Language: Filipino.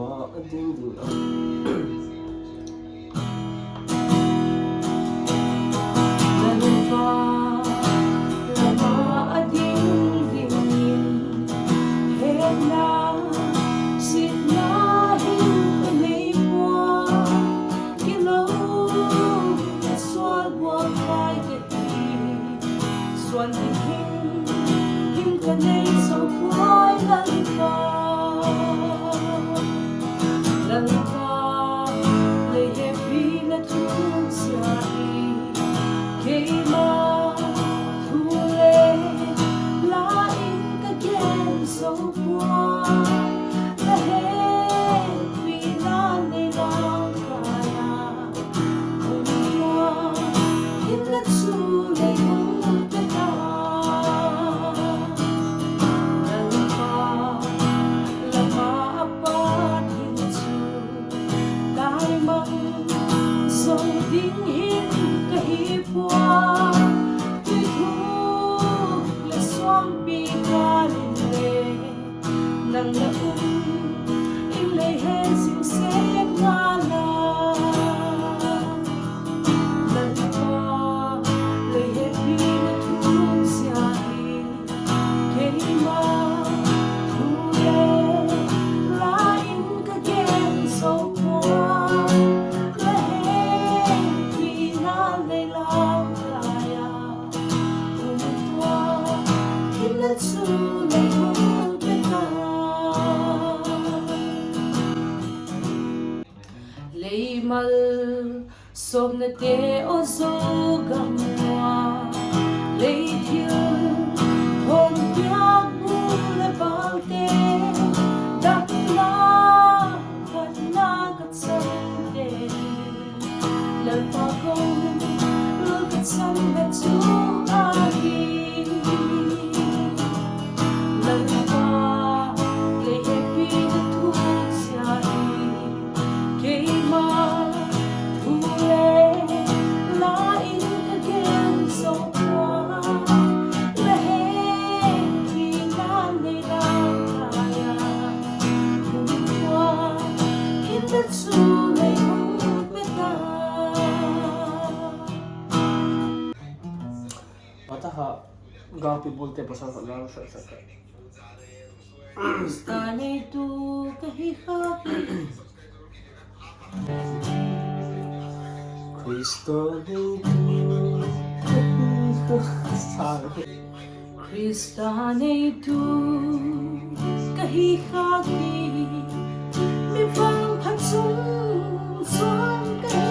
ading du mal som na te o zo gamwa lei thiu hon piak bu le balte dak la kat na kat sang te le pa kong lu kat sang le chu a hi le pa le happy na tu sia hi ke ma Ataha gapi bolte pasal lang sa Stane tu kahikaki Kristo Kristane tu kahikaki mi phang phat sung suan